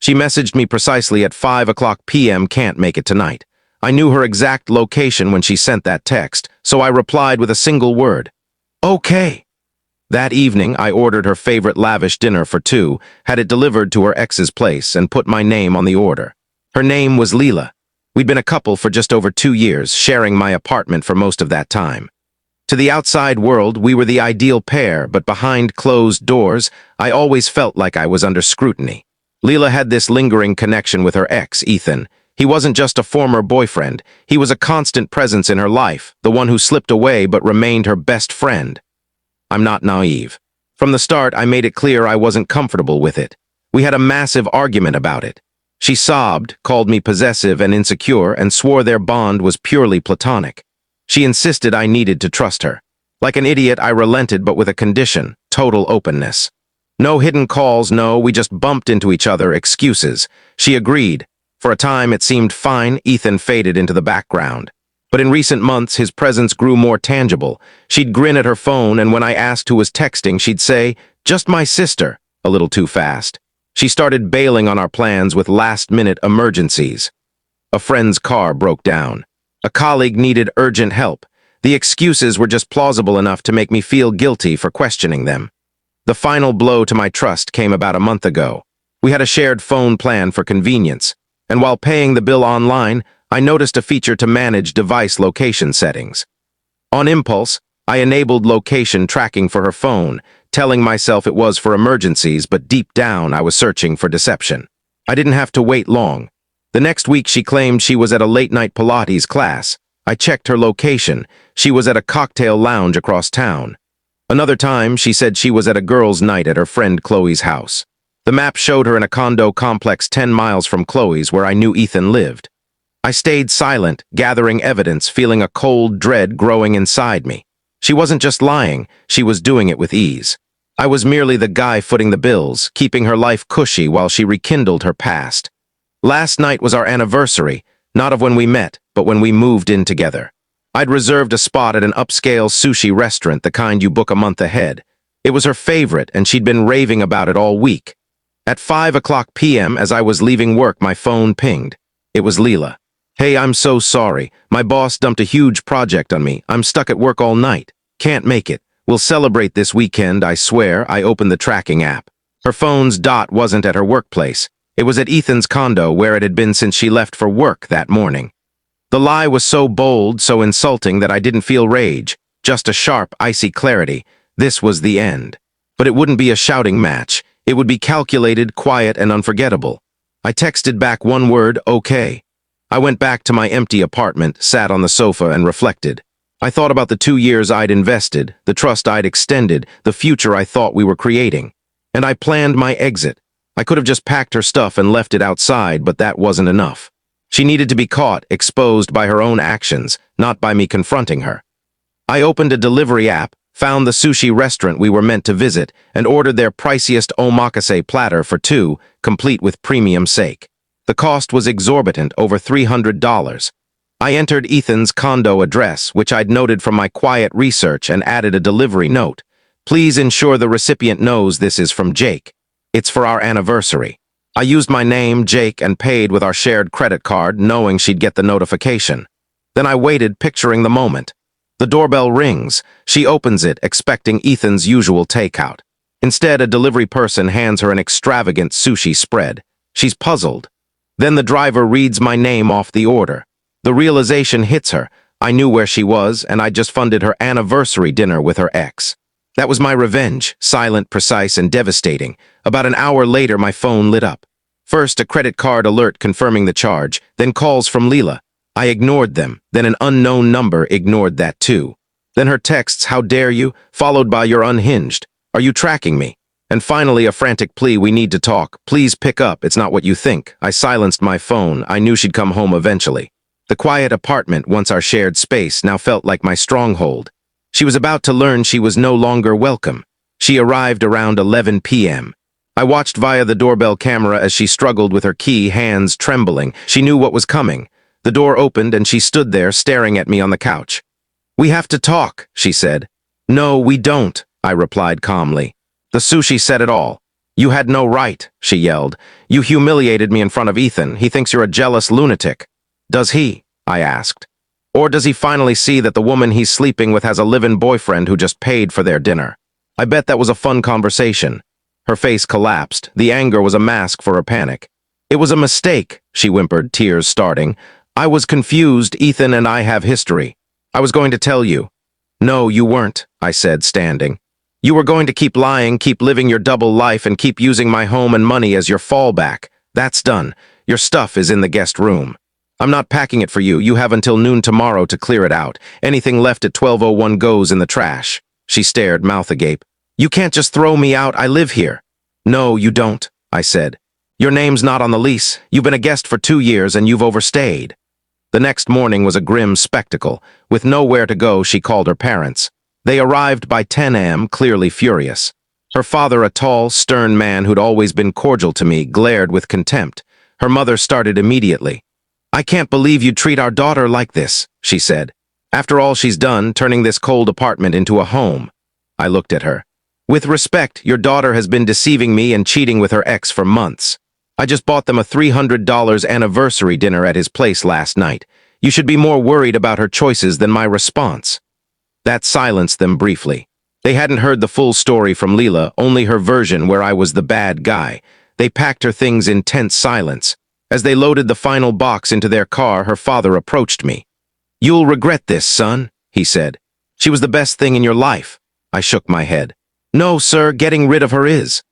She messaged me precisely at 5 p.m. Can't make it tonight. I knew her exact location when she sent that text, so I replied with a single word. Okay. That evening, I ordered her favorite lavish dinner for two, had it delivered to her ex's place, and put my name on the order. Her name was Lila. We'd been a couple for just over 2 years, sharing my apartment for most of that time. To the outside world, we were the ideal pair, but behind closed doors, I always felt like I was under scrutiny. Lila had this lingering connection with her ex, Ethan. He wasn't just a former boyfriend. He was a constant presence in her life, the one who slipped away but remained her best friend. I'm not naive. From the start, I made it clear I wasn't comfortable with it. We had a massive argument about it. She sobbed, called me possessive and insecure, and swore their bond was purely platonic. She insisted I needed to trust her. Like an idiot, I relented, but with a condition: total openness. No hidden calls, no, we just bumped into each other, excuses. She agreed. For a time, it seemed fine. Ethan faded into the background. But in recent months, his presence grew more tangible. She'd grin at her phone, and when I asked who was texting, she'd say, "Just my sister," a little too fast. She started bailing on our plans with last-minute emergencies. A friend's car broke down. A colleague needed urgent help. The excuses were just plausible enough to make me feel guilty for questioning them. The final blow to my trust came about a month ago. We had a shared phone plan for convenience, and while paying the bill online, I noticed a feature to manage device location settings. On impulse, I enabled location tracking for her phone, telling myself it was for emergencies, but deep down I was searching for deception. I didn't have to wait long. The next week she claimed she was at a late-night Pilates class. I checked her location. She was at a cocktail lounge across town. Another time, she said she was at a girls' night at her friend Chloe's house. The map showed her in a condo complex 10 miles from Chloe's, where I knew Ethan lived. I stayed silent, gathering evidence, feeling a cold dread growing inside me. She wasn't just lying, she was doing it with ease. I was merely the guy footing the bills, keeping her life cushy while she rekindled her past. Last night was our anniversary, not of when we met, but when we moved in together. I'd reserved a spot at an upscale sushi restaurant, the kind you book a month ahead. It was her favorite, and she'd been raving about it all week. At 5 p.m., as I was leaving work, my phone pinged. It was Lila. "Hey, I'm so sorry. My boss dumped a huge project on me. I'm stuck at work all night. Can't make it. We'll celebrate this weekend, I swear." I opened the tracking app. Her phone's dot wasn't at her workplace. It was at Ethan's condo, where it had been since she left for work that morning. The lie was so bold, so insulting, that I didn't feel rage, just a sharp, icy clarity. This was the end. But it wouldn't be a shouting match. It would be calculated, quiet, and unforgettable. I texted back one word: okay. I went back to my empty apartment, sat on the sofa, and reflected. I thought about the 2 years I'd invested, the trust I'd extended, the future I thought we were creating. And I planned my exit. I could have just packed her stuff and left it outside, but that wasn't enough. She needed to be caught, exposed by her own actions, not by me confronting her. I opened a delivery app, found the sushi restaurant we were meant to visit, and ordered their priciest omakase platter for two, complete with premium sake. The cost was exorbitant, over $300. I entered Ethan's condo address, which I'd noted from my quiet research, and added a delivery note. "Please ensure the recipient knows this is from Jake. It's for our anniversary." I used my name, Jake, and paid with our shared credit card, knowing she'd get the notification. Then I waited, picturing the moment. The doorbell rings. She opens it, expecting Ethan's usual takeout. Instead, a delivery person hands her an extravagant sushi spread. She's puzzled. Then the driver reads my name off the order. The realization hits her. I knew where she was, and I'd just funded her anniversary dinner with her ex. That was my revenge, silent, precise, and devastating. About an hour later, my phone lit up. First, a credit card alert confirming the charge, then calls from Lila. I ignored them, then an unknown number ignored that too. Then her texts, "How dare you?" followed by "You're unhinged. Are you tracking me?" And finally a frantic plea, "We need to talk. Please pick up. It's not what you think." I silenced my phone. I knew she'd come home eventually. The quiet apartment, once our shared space, now felt like my stronghold. She was about to learn she was no longer welcome. She arrived around 11 p.m. I watched via the doorbell camera as she struggled with her key, hands trembling. She knew what was coming. The door opened and she stood there staring at me on the couch. "We have to talk," she said. "No, we don't," I replied calmly. The sushi said it all. You had no right, she yelled. You humiliated me in front of Ethan. He thinks you're a jealous lunatic. Does he? I asked. Or does he finally see that the woman he's sleeping with has a live-in boyfriend who just paid for their dinner? I bet that was a fun conversation. Her face collapsed. The anger was a mask for her panic. It was a mistake, she whimpered, tears starting. I was confused. Ethan and I have history. I was going to tell you. No, you weren't, I said, standing. You were going to keep lying, keep living your double life, and keep using my home and money as your fallback. That's done. Your stuff is in the guest room. I'm not packing it for you. You have until noon tomorrow to clear it out. Anything left at 12:01 goes in the trash. She stared, mouth agape. You can't just throw me out. I live here. No, you don't, I said. Your name's not on the lease. You've been a guest for 2 years and you've overstayed. The next morning was a grim spectacle. With nowhere to go, she called her parents. They arrived by 10 a.m., clearly furious. Her father, a tall, stern man who'd always been cordial to me, glared with contempt. Her mother started immediately. I can't believe you treat our daughter like this, she said. After all she's done, turning this cold apartment into a home. I looked at her. With respect, your daughter has been deceiving me and cheating with her ex for months. I just bought them a $300 anniversary dinner at his place last night. You should be more worried about her choices than my response. That silenced them briefly. They hadn't heard the full story from Lila, only her version where I was the bad guy. They packed her things in tense silence. As they loaded the final box into their car, her father approached me. You'll regret this, son, he said. She was the best thing in your life. I shook my head. No, sir, getting rid of her is.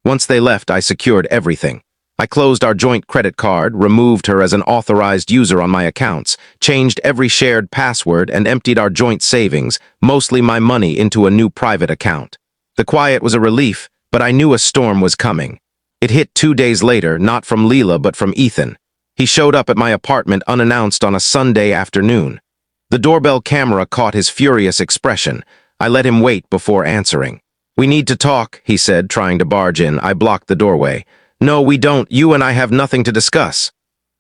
Once they left, I secured everything. I closed our joint credit card, removed her as an authorized user on my accounts, changed every shared password, and emptied our joint savings, mostly my money, into a new private account. The quiet was a relief, but I knew a storm was coming. It hit 2 days later, not from Lila but from Ethan. He showed up at my apartment unannounced on a Sunday afternoon. The doorbell camera caught his furious expression. I let him wait before answering. We need to talk, he said, trying to barge in. I blocked the doorway. No, we don't. You and I have nothing to discuss.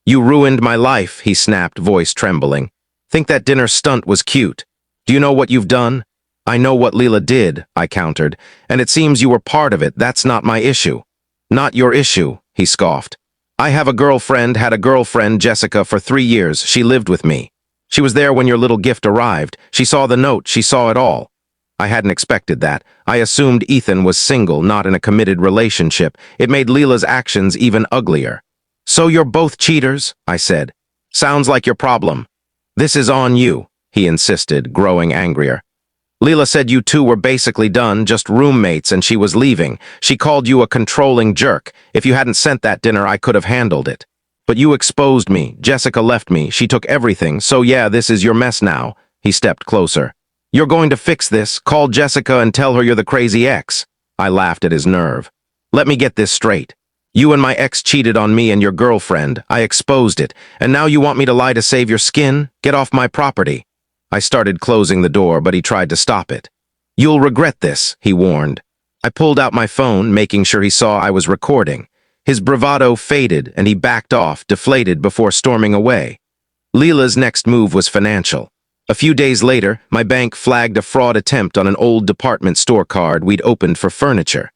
You ruined my life, he snapped, voice trembling. Think that dinner stunt was cute. Do you know what you've done? I know what Lila did, I countered, and it seems you were part of it. That's not my issue. Not your issue, he scoffed. I have a girlfriend, had a girlfriend, Jessica, for 3 years. She lived with me. She was there when your little gift arrived. She saw the note. She saw it all. I hadn't expected that. I assumed Ethan was single, not in a committed relationship. It made Lila's actions even uglier. So you're both cheaters, I said. Sounds like your problem. This is on you, he insisted, growing angrier. Lila said you two were basically done, just roommates, and she was leaving. She called you a controlling jerk. If you hadn't sent that dinner, I could have handled it. But you exposed me. Jessica left me. She took everything. So yeah, this is your mess now. He stepped closer. You're going to fix this. Call Jessica and tell her you're the crazy ex. I laughed at his nerve. Let me get this straight. You and my ex cheated on me and your girlfriend. I exposed it. And now you want me to lie to save your skin? Get off my property. I started closing the door, but he tried to stop it. You'll regret this, he warned. I pulled out my phone, making sure he saw I was recording. His bravado faded, and he backed off, deflated, before storming away. Lila's next move was financial. A few days later, my bank flagged a fraud attempt on an old department store card we'd opened for furniture.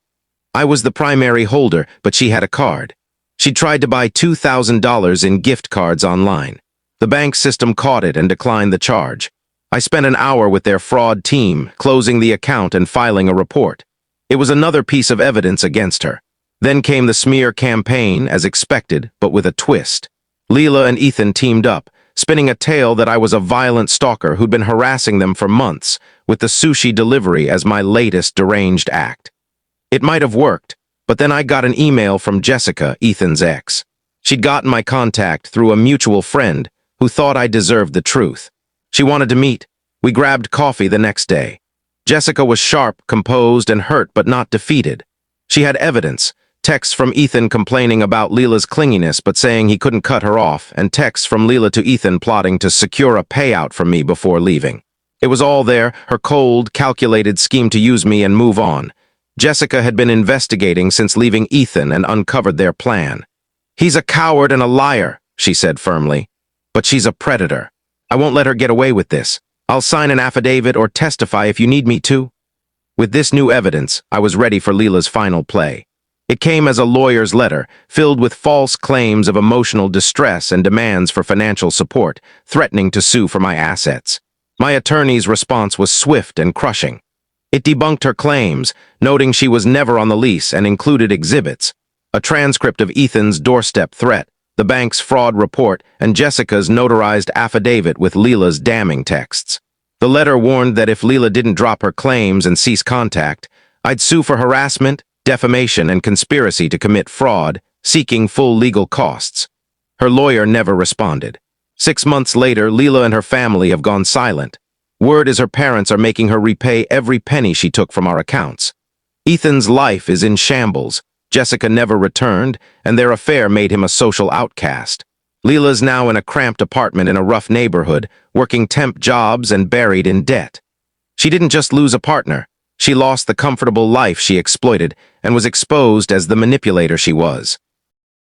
I was the primary holder, but she had a card. She'd tried to buy $2,000 in gift cards online. The bank system caught it and declined the charge. I spent an hour with their fraud team, closing the account and filing a report. It was another piece of evidence against her. Then came the smear campaign, as expected, but with a twist. Lila and Ethan teamed up, spinning a tale that I was a violent stalker who'd been harassing them for months, with the sushi delivery as my latest deranged act. It might have worked, but then I got an email from Jessica, Ethan's ex. She'd gotten my contact through a mutual friend who thought I deserved the truth. She wanted to meet. We grabbed coffee the next day. Jessica was sharp, composed, and hurt, but not defeated. She had evidence. Texts from Ethan complaining about Lila's clinginess but saying he couldn't cut her off, and texts from Lila to Ethan plotting to secure a payout from me before leaving. It was all there, her cold, calculated scheme to use me and move on. Jessica had been investigating since leaving Ethan and uncovered their plan. He's a coward and a liar, she said firmly. But she's a predator. I won't let her get away with this. I'll sign an affidavit or testify if you need me to. With this new evidence, I was ready for Lila's final play. It came as a lawyer's letter, filled with false claims of emotional distress and demands for financial support, threatening to sue for my assets. My attorney's response was swift and crushing. It debunked her claims, noting she was never on the lease and included exhibits: a transcript of Ethan's doorstep threat, the bank's fraud report, and Jessica's notarized affidavit with Lila's damning texts. The letter warned that if Lila didn't drop her claims and cease contact, I'd sue for harassment, defamation, and conspiracy to commit fraud, seeking full legal costs. Her lawyer never responded. 6 months later, Lila and her family have gone silent. Word is her parents are making her repay every penny she took from our accounts. Ethan's life is in shambles. Jessica never returned, and their affair made him a social outcast. Lila's now in a cramped apartment in a rough neighborhood, working temp jobs and buried in debt. She didn't just lose a partner. She lost the comfortable life she exploited and was exposed as the manipulator she was.